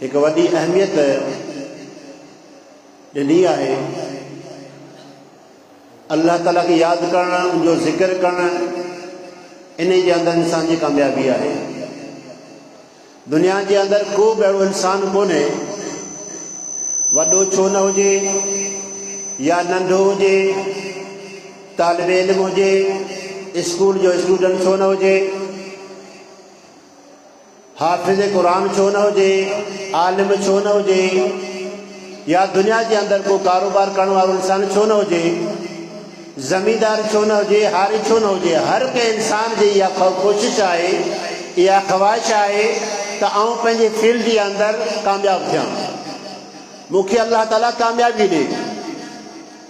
एक वॾी अहमियत ॾिनी आहे। अल्लाह ताला खे यादि करणु, उनजो ज़िक्र करणु, इन जे अंदरि इंसान जी कामयाबी आहे। दुनिया जे अंदरि को बि अहिड़ो इंसानु कोन्हे, वॾो छो न हुजे या नंढो हुजे, तालिब इल्म हुजे, स्कूल जो स्टूडेंट छो न हुजे, हाफ़िज़ क़ुरान छो न हुजे, आलिम छो न हुजे, या दुनिया जे अंदरि को कारोबार करण वारो इंसान छो न हुजे, ज़मींदार छो न हुजे, हारी छो न हुजे, हर कंहिं इंसान जी इहा कोशिशि आहे, इहा ख़्वाहिश आहे त आउं पंहिंजे फील्ड जे अंदरि कामयाबु थियां, मूंखे अल्लाह ताला कामयाबी ॾे।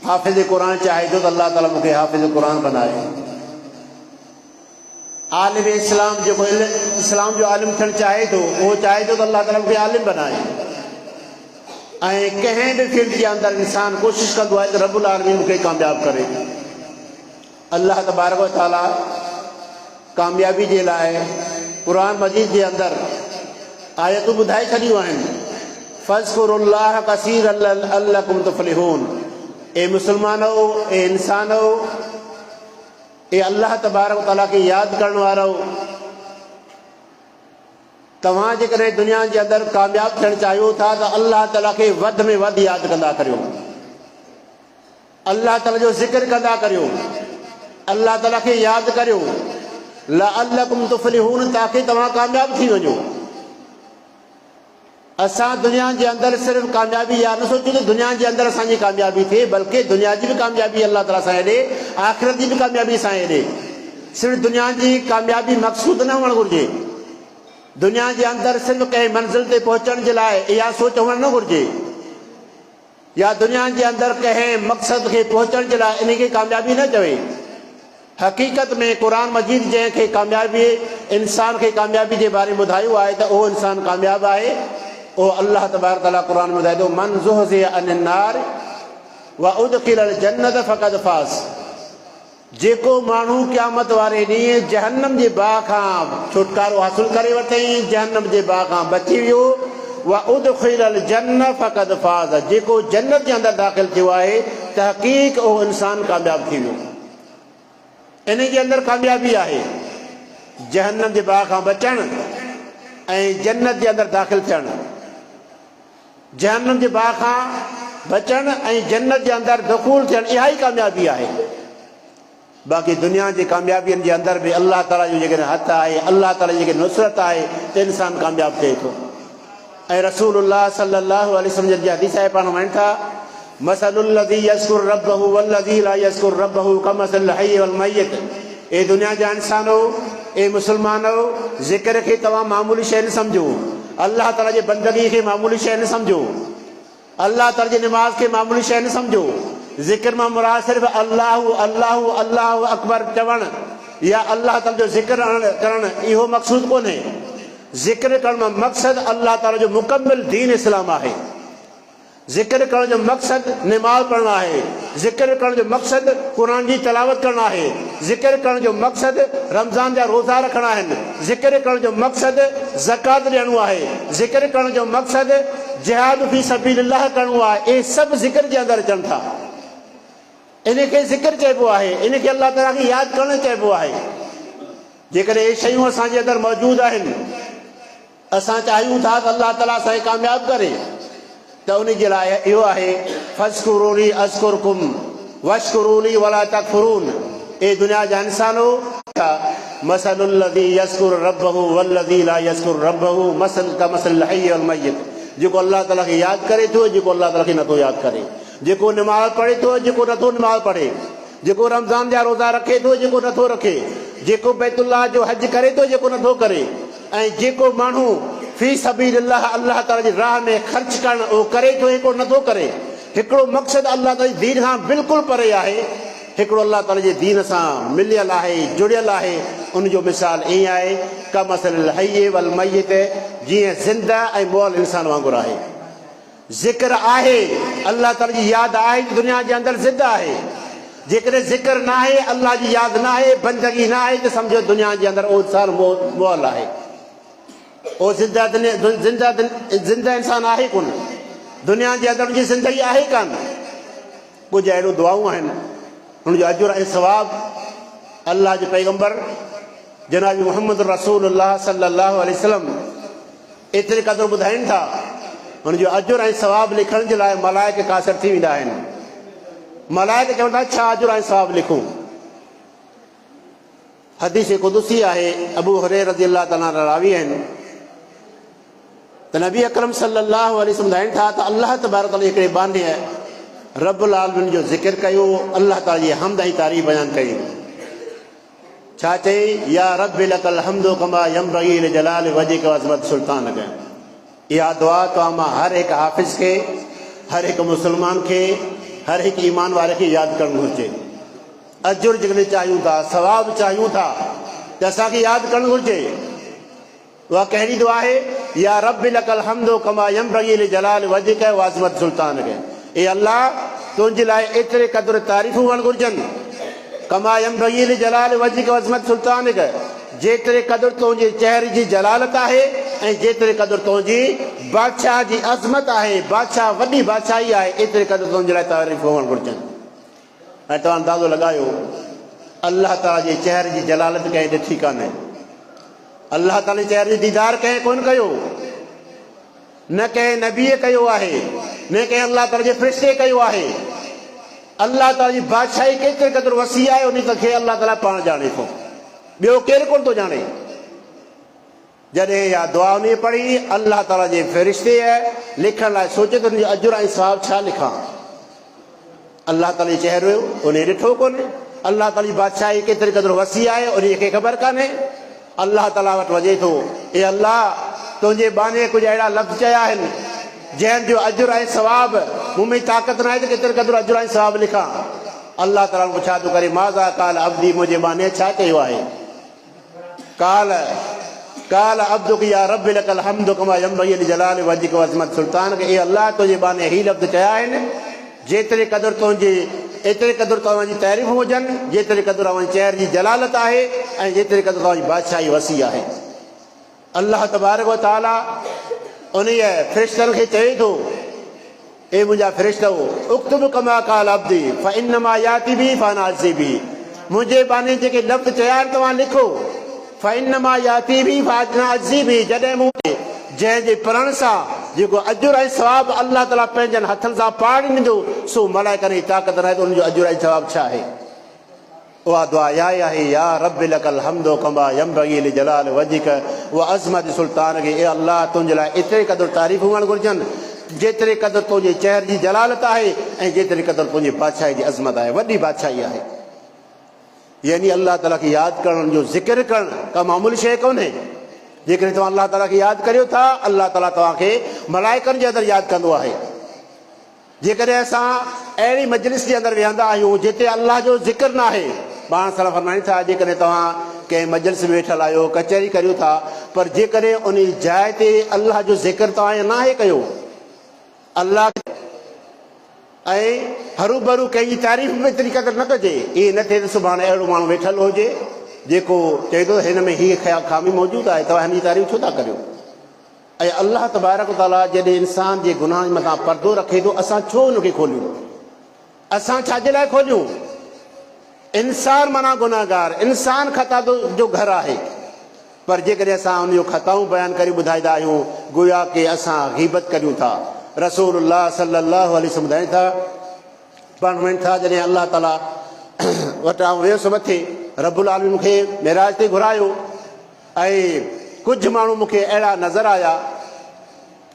हाफ़िज़ क़ुरान चाहे थो त अल्लाह ताला मूंखे हाफ़िज़ क़ुरान बनाए। आलिम इस्लाम जेको इस्लाम जो आलिम थियणु चाहे थो, उहो चाहे थो त अल्लाह ताला मूंखे आलिम बनाए। ऐं कंहिं बि फील्ड जे अंदरि इंसान कोशिशि कंदो आहे त रब्बुल आलमीन मूंखे कामयाबु करे। अल्लाह तबारक व तआला कामयाबी जे लाइ क़ुरान मजीद जे अंदरि आयतूं ॿुधाए छॾियूं आहिनि। फ़ज़्कुरुल्लाह कसीरन लअल्लकुम तुफ़्लिहून। ए मुस्लमानो, ए इंसानो, ए अल्लाह तबारक व तआला खे यादि करण वारो, तव्हां जेकॾहिं दुनिया जे अंदरि कामयाबु थियणु चाहियो था त अल्लाह ताला खे वधि में वधि यादि कंदा करियो, अल्लाह ताला जो ज़िक्र कंदा करियो, अल्लाह ताला खे यादि करियो। लअल्लकुम तुफ़्लिहून, ताकि तव्हां कामयाबु थी वञो। असां दुनिया जे अंदरि सिर्फ़ु कामयाबी या न सोचूं त दुनिया जे अंदरि असांजी कामयाबी थिए, बल्कि दुनिया जी बि कामयाबी अल्लाह ताला असांखे ॾे, आख़िरत जी बि कामयाबी असांखे ॾे। सिर्फ़ु दुनिया जी कामयाबी मक़सूद न हुअणु घुरिजे। दुनिया जे अंदरि सिर्फ़ु कंहिं मंज़िल ते पहुचण जे लाइ इहा सोच हुअणु न घुरिजे, या दुनिया जे अंदरि कंहिं मक़सद खे पहुचण जे लाइ इन खे कामयाबी न चवे। हक़ीक़त में क़ुरान मजीद जंहिंखे कामयाबी, इंसान खे कामयाबी जे बारे में ॿुधायो आहे त उहो इंसान कामयाबु आहे। उहो अल्लाह तबारक तआला क़ुरान में ॿुधाए थो, मन ज़ुहज़िह अनिन नार व उदखिलल जन्नत फ़क़द फ़ाज़। जेको माण्हू क़यामत वारे ॾींहुं जहन्नम जे बाहि खां छुटकारो हासिल करे वरितईं, जहन्नम जे बाहि खां बची वियो, व उदखिलल जन्नत फ़क़द फ़ाज़, जेको जन्नत जे अंदरि दाख़िल थियो आहे, तहक़ीक़ उहो इंसान कामयाबु थी वियो। इन जे अंदरि कामयाबी आहे जहन्नम जे बाहि खां बचणु ऐं जन्नत जे अंदरि दाख़िल थियणु। जहन्नम जे बाहि खां बचणु ऐं जन्नत जे अंदरि दख़ूल थियणु, इहा ई कामयाबी आहे। बाक़ी दुनिया जी कामयाबियुनि जे अंदरि बि अल्लाह ताला जो जेकॾहिं हथु आहे, अल्लाह ताला जी जेके नुसरत आहे, त इंसानु कामयाबु थिए थो। ऐं रसूलुल्लाह सल्लल्लाहु अलैहि वसल्लम जी हदीस आहे, पाण वञनि था, मसलुल्लज़ी यज़कुरु रब्बहु वल्लज़ी ला यज़कुरु रब्बहु कमसलिल हय्य वल मय्यत। ए दुनिया जा इंसानो, ए मुस्लमानो, ज़िक्र खे तव्हां मामूली शइ न सम्झो, अल्लाह ताला जे बंदगी खे मामूली शइ न सम्झो, अल्लाह ताला जी निमाज़ खे मामूली शइ न सम्झो। ज़िक्र मां मुराद सिर्फ़ु अल्लाहु अल्लाहु अल्लाहु अकबर चवणु या अल्लाह ताला जो ज़िक्र करणु, इहो मक़सूद कोन्हे। ज़िक्र करण मां मक़सदु अल्लाह ताला जो मुकम्मिल दीन इस्लाम आहे। ज़िक्र करण जो मक़सदु निमाज़ पढ़णु आहे, ज़िक्र करण जो मक़सदु क़ुरान जी तिलावत करणु आहे, ज़िक्र करण जो मक़सदु रमज़ान जा रोज़ा रखणा आहिनि, ज़िक्र करण जो मक़सदु ज़कात ॾियणो आहे, ज़िक्र करण जो मक़सदु जिहाद फी सबीलिल्लाह करणो आहे। इहे सभु ज़िक्र जे अंदरि अचनि था। इन खे ज़िक्र चइबो आहे, इन खे अल्लाह ताला खे यादि करणु चइबो आहे। जेकॾहिं इहे शयूं असांजे अंदरि मौजूदु आहिनि, असां चाहियूं था त अल्लाह ताला असांखे कामयाबु करे, त उन जे लाइ इहो आहे, फ़ज़्कुरूनी अज़्कुरकुम वश्कुरूनी वला तकफुरून। ए दुनिया जा इंसानो, मसलुल्लज़ी यज़कुरु रब्बहु वल्लज़ी ला यज़कुरु रब्बहु मसल कमसलिल हय्य वल मय्यत। जेको अल्लाह ताला खे यादि करे थो, जेको अल्लाह ताला खे नथो यादि करे, जेको निमाज़ पढ़े थो, जेको नथो निमाज़ पढ़े, जेको रमज़ान जा रोज़ा रखे थो, जेको नथो रखे, जेको बैतुल्लाह जो हज करे थो, जेको नथो करे, ऐं जेको माण्हू फी सबीलिल्लाह अल्लाह ताला जी राह में ख़र्च करणु उहो करे थो, हिकिड़ो नथो करे। हिकिड़ो मक़सदु अल्लाह ताला जी दीन खां बिल्कुलु परे आहे, हिकिड़ो अल्लाह ताला जे दीन सां मिलियल आहे, जुड़ियल आहे। उनजो मिसाल ईअं आहे, कमसलिल हय्य वल मय्यत, जीअं ज़िंदा ऐं मुअल इंसान वांगुरु आहे। ज़िक्र आहे, अल्लाह ताला जी यादि आहे, दुनिया जे अंदरि ज़िंदा आहे। जेकॾहिं ज़िक्र न आहे, अल्लाह जी यादि न आहे, बंदगी न आहे, त सम्झो दुनिया जे अंदरि उहो इंसान मुअल आहे। वो ज़िंदा इंसान आहे कोन, दुनिया जे अंदरि उनजी ज़िंदगी आहे कान। कुझु अहिड़ियूं दुआऊं आहिनि हुनजो अजुर ऐं सवाब अल्लाह जे पैगंबर जनाब मुहम्मद रसूलुल्लाह सल्लल्लाहु अलैहि वसल्लम एतिरे क़दुरु ॿुधाइनि था। हुनजो अजुर ऐं सवाब लिखण जे लाइ मलाइक कासिर थी वेंदा आहिनि। मलाइक चवनि था छा अजुर ऐं सवाब लिखूं। हदीस कुदुसी आहे, अबू हुरैरा रज़ियल्लाहु ताला अन्हु रावी आहिनि त नबी अकरम सल्लल्लाहु अलैहि वसल्लम ॿुधाइनि था त अल्लाह तबारक व तआला हिकिड़े बाने रब्बुल आलमीन जो ज़िक्र कयो, अल्लाह ताला जी हमद ऐं तारीफ़ बयान कई। छा चई, या रब्बि लकल हम्दु कमा यंबगी लिजलाल वजहिक व अज़मत सुल्तानक। इहा दुआ तव्हां मां हर हिकु हाफ़िज़ खे, हर हिकु मुस्लमान खे, हर हिकु ईमान वारे खे यादि करणु घुरिजे। अजुर जेकॾहिं चाहियूं था, सवाब चाहियूं था त असांखे यादि करणु घुरिजे। उहा कहिड़ी दुआ आहे, या रब्बि लकल हम्दु कमा यंबगी लिजलाल वजहिक व अज़मत सुल्तानक। ए अल्लाह, तुंहिंजे लाइ एतिरे क़दुरु तारीफ़ूं हुअणु घुरिजनि। कमा यंबगी लिजलाल वजहिक व अज़मत सुल्तानक, जेतिरे क़दुरु तुंहिंजे चहिरे जी जलालत आहे ऐं जेतिरे क़दुरु तुंहिंजी बादशाह जी अज़मत आहे, बादशाह वॾी बादशाही आहे, एतिरे क़दुरु तुंहिंजे लाइ तारीफ़ हुअणु घुरिजनि। ऐं तव्हां अंदाज़ो लॻायो, अल्लाह ताला जे चहिरे जी जलालत कंहिं ॾिठी कान्हे। अल्लाह ताला जे चहिरे जो दीदार कंहिं कोन कयो, न कंहिं नबीअ कयो आहे, न कंहिं अल्लाह ताला जे फ़रिश्ते कयो आहे। अल्लाह ताला जी बादशाही केतिरे क़दुरु वसी आहे, उन खे अल्लाह ताला पाण ॼाणे थो, ॿियो केरु कोन थो ॼाणे। जॾहिं इहा दुआ उन पढ़ी, अल्लाह ताला जे फ़रिश्ते लिखण लाइ सोचे त उनजो अजुर ऐं सवाब छा लिखां। अल्लाह ताला जो चहिरो उन ॾिठो कोन्हे, अल्लाह ताला जी बादशाही केतिरे क़दुरु वसी आहे उन खे ख़बर कान्हे। अल्लाह ताला वटि वञे थो, ए अल्लाह, तुंहिंजे बाने कुझु अहिड़ा लफ़्ज़ चया आहिनि जंहिंजो अजुर ऐं सवाब मूं में ताक़त न आहे त केतिरे क़दुरु अजुर ऐं सवाब लिखां। अल्लाह ताला पुछा थो करे, माज़ा काल अब्दी, मुंहिंजे बाने छा चयो आहे। काल अब्दुक या रब्बि लकल हम्दु कमा यंबगी लिजलाल वजहिक व अज़मत सुल्तानक। ए अल्लाह, तुंहिंजे बाने ही लफ़्ज़ चया आहिनि, जेतिरे क़दुरु तुंहिंजे एतिरे क़दुरु तव्हांजी तारीफ़ हुजनि, जेतिरे क़दुरु तव्हांजे चहिरे जी जलालत आहे ऐं जेतिरे क़दुरु तव्हांजी बादशाही वसी आहे। अल्लाह तबारक व तआला उन फ़रिश्तनि खे चए थो, ए मुंहिंजा फ़रिश्तो, उक्तुब कमा काल अब्दी फ़इन्नमा याति बि फ़अना बि। मुंहिंजे बाने जेके लफ़्ज़ चया आहिनि तव्हां लिखो, फ़इन्नमा याति बि फ़अना बि। जॾहिं मूं जंहिंजे पढ़ण सां जेको अजुर ऐं सवाब अल्लाह ताला पंहिंजनि हथनि सां पाढ़ी ॾींदो, सो मलाइकनि जी ताक़त न आहे त उनजो अजुर ऐं सवाब छा आहे। उहा दुआ इहा ई आहे, या रब्बि लकल हम्दु कमा यंबगी लिजलाल वजहिक व अज़मत सुल्तानक। ए अल्लाह, तुंहिंजे लाइ एतिरे क़दुरु तारीफ़ हुअणु घुरिजनि, जेतिरे क़दुरु तुंहिंजे चहिरे जी जलालत आहे ऐं जेतिरे क़दुरु तुंहिंजी बादशाही जी अज़मत आहे, वॾी बादशाही आहे। यानी अल्लाह ताला खे यादि करण जो ज़िक्र करणु का मामूली शइ कोन्हे। जेकॾहिं तव्हां अल्लाह ताला खे यादि करियो था, अल्लाह ताला तव्हांखे मलाइकनि जे अंदरि यादि कंदो आहे। जेकॾहिं असां अहिड़ी मजलिस जे अंदरि वेहंदा आहियूं जिते अल्लाह जो ज़िक्र न आहे, पाण सां फरमाइनि था, जेकॾहिं तव्हां कंहिं मजलिस में वेठल आहियो, कचहरी करियो था, पर जेकॾहिं उन जाइ ते अल्लाह जो ज़िक्र तव्हां न आहे कयो, अल्लाह ऐं हरू भरू कंहिंजी तारीफ़ में एतिरी क़दुरु न कजे। इहे न थिए त सुभाणे अहिड़ो माण्हू वेठल हुजे जेको चए थो हिन में हीअ ख़ामी मौजूदु आहे, तव्हां हिन जी तारीफ़ छो था करियो। ऐं अल्लाह तबारक व तआला जॾहिं इंसान जे गुनाह मथां पर्दो रखे थो, असां छो हुनखे खोलियूं, असां छाजे लाइ खोलियूं। इंसान माना गुनाहगार, इंसान ख़ता जो घर आहे, पर जेकॾहिं असां उनजो ख़ताऊं बयानु करे ॿुधाईंदा आहियूं, गोया के असां ग़ीबत करियूं था। रसूलुल्लाह सल्लल्लाहु अलैहि वसल्लम ॿुधाइनि था, फरमाइनि था, जॾहिं अल्लाह ताला वटि आउं वियुसि मथे, रब्बुल आलमीन मूंखे मेराज ते घुरायो ऐं कुझु माण्हू मूंखे अहिड़ा नज़र आया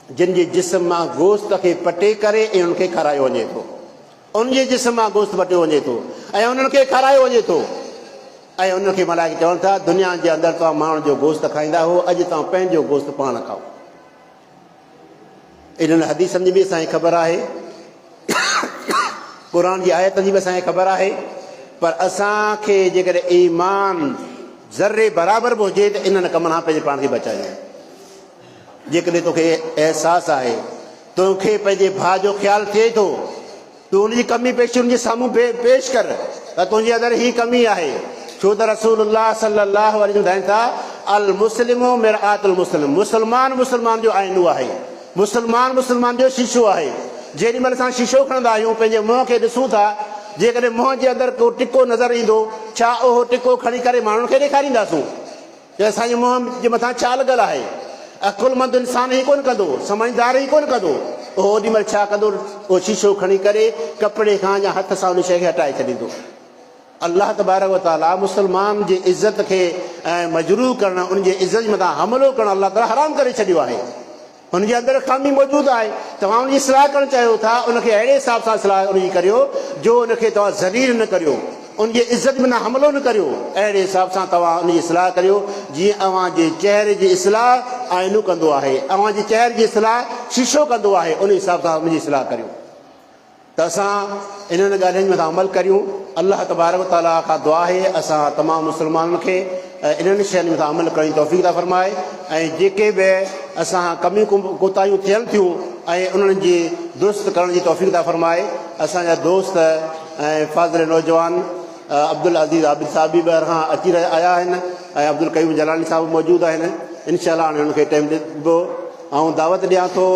जिन जे जिस्म मां गोश्त खे पटे करे ऐं उनखे खारायो वञे थो, उन जे जिस्म मां गोश्त पटियो वञे थो ऐं उन्हनि खे खारायो वञे थो। ऐं उनखे मलाइक चवनि था, दुनिया जे अंदरि तव्हां माण्हुनि जो गोश्त खाईंदा हो, अॼु तव्हां पंहिंजो गोश्त पाण खाओ। इन्हनि हदीसनि जी बि असांखे ख़बर आहे, क़ुर जी आयतनि जी बि असांखे ख़बर आहे, पर असांखे जेकॾहिं ईमान ज़र्रे बराबरि बि हुजे त इन्हनि कमनि खां पंहिंजे पाण खे बचाइजे। जेकॾहिं तोखे अहसासु आहे, तोखे पंहिंजे भाउ जो ख़्यालु थिए थो, तूं उनजी कमी पेशी उनजे साम्हूं पेश कर त तुंहिंजे अंदरि ही कमी आहे। छो त रसूलुल्लाह सल्लल्लाहु अलैहि वसल्लम ॿुधाइनि था, अल मुस्लिमो मिरआतुल मुस्लिम, मुस्लमान मुस्लमान जो आईनो आहे, मुस्लमान मुस्लमान जो शीशो आहे। जेॾी महिल असां शीशो खणंदा आहियूं पंहिंजे मुंहं खे ॾिसूं था, जेकॾहिं मुंहं जे अंदरि को टिको नज़र ईंदो, छा उहो टिको खणी करे माण्हुनि खे ॾेखारींदासूं की असांजे मुंहं जे मथां छा लॻल आहे? अकुलमंद इंसान ई कोन कंदो, समझदार ई कोन कंदो। उहो ओॾी महिल छा कंदो, उहो शीशो खणी करे कपिड़े खां या हथ सां उन शइ खे हटाए छॾींदो। अल्लाह तबारक व तआला मुस्लमान जी इज़त खे ऐं मजरूह करणु, उनजे इज़त जे मथां हमलो करणु अल्लाह ताला हराम करे छॾियो आहे। हुनजे अंदरि खामी मौजूदु आहे, तव्हां उनजी इस्लाह करणु चाहियो था, उनखे अहिड़े हिसाब सां इस्लाह उनजी करियो जो उनखे तव्हां ज़लील न करियो, उनजे इज़त में हमलो न करियो। अहिड़े हिसाब सां तव्हां उनजी इस्लाह करियो जीअं अव्हां जे चहिरे जी इस्लाह आइनो कंदो आहे, अव्हां जे चहिरे जी इस्लाह शीशो कंदो आहे, उन हिसाब सां उनजी इस्लाह करियो। त असां इन्हनि ॻाल्हियुनि मथां अमल करियूं। अल्लाह तबारक व तआला खां दुआ आहे असां तमामु मुस्लमाननि खे इन्हनि शयुनि मथां अमल करण जी तौफ़ीक़ था फ़रमाए, ऐं जेके बि असां कमियूं कोताहियूं थियनि थियूं ऐं उन्हनि जी दुरुस्त करण जी तौफ़ीक़ था फ़रमाए। असांजा दोस्त ऐं फाज़िल नौजवान अब्दुल अज़ीज़ आबिद साहिब बि ॿाहिरि खां अची आया आहिनि ऐं अब्दुल कयूम जलानी साहिब मौजूदु आहिनि। इनशाअल्लाह हाणे हुनखे टाइम ॾिबो। ऐं दावत ॾियां थो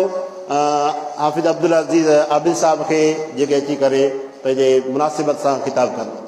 हाफ़िज़ अब्दुल अज़ीज़ आबिद साहिब खे, जेके अची करे पंहिंजे मुनासिबत सां ख़िताब कनि।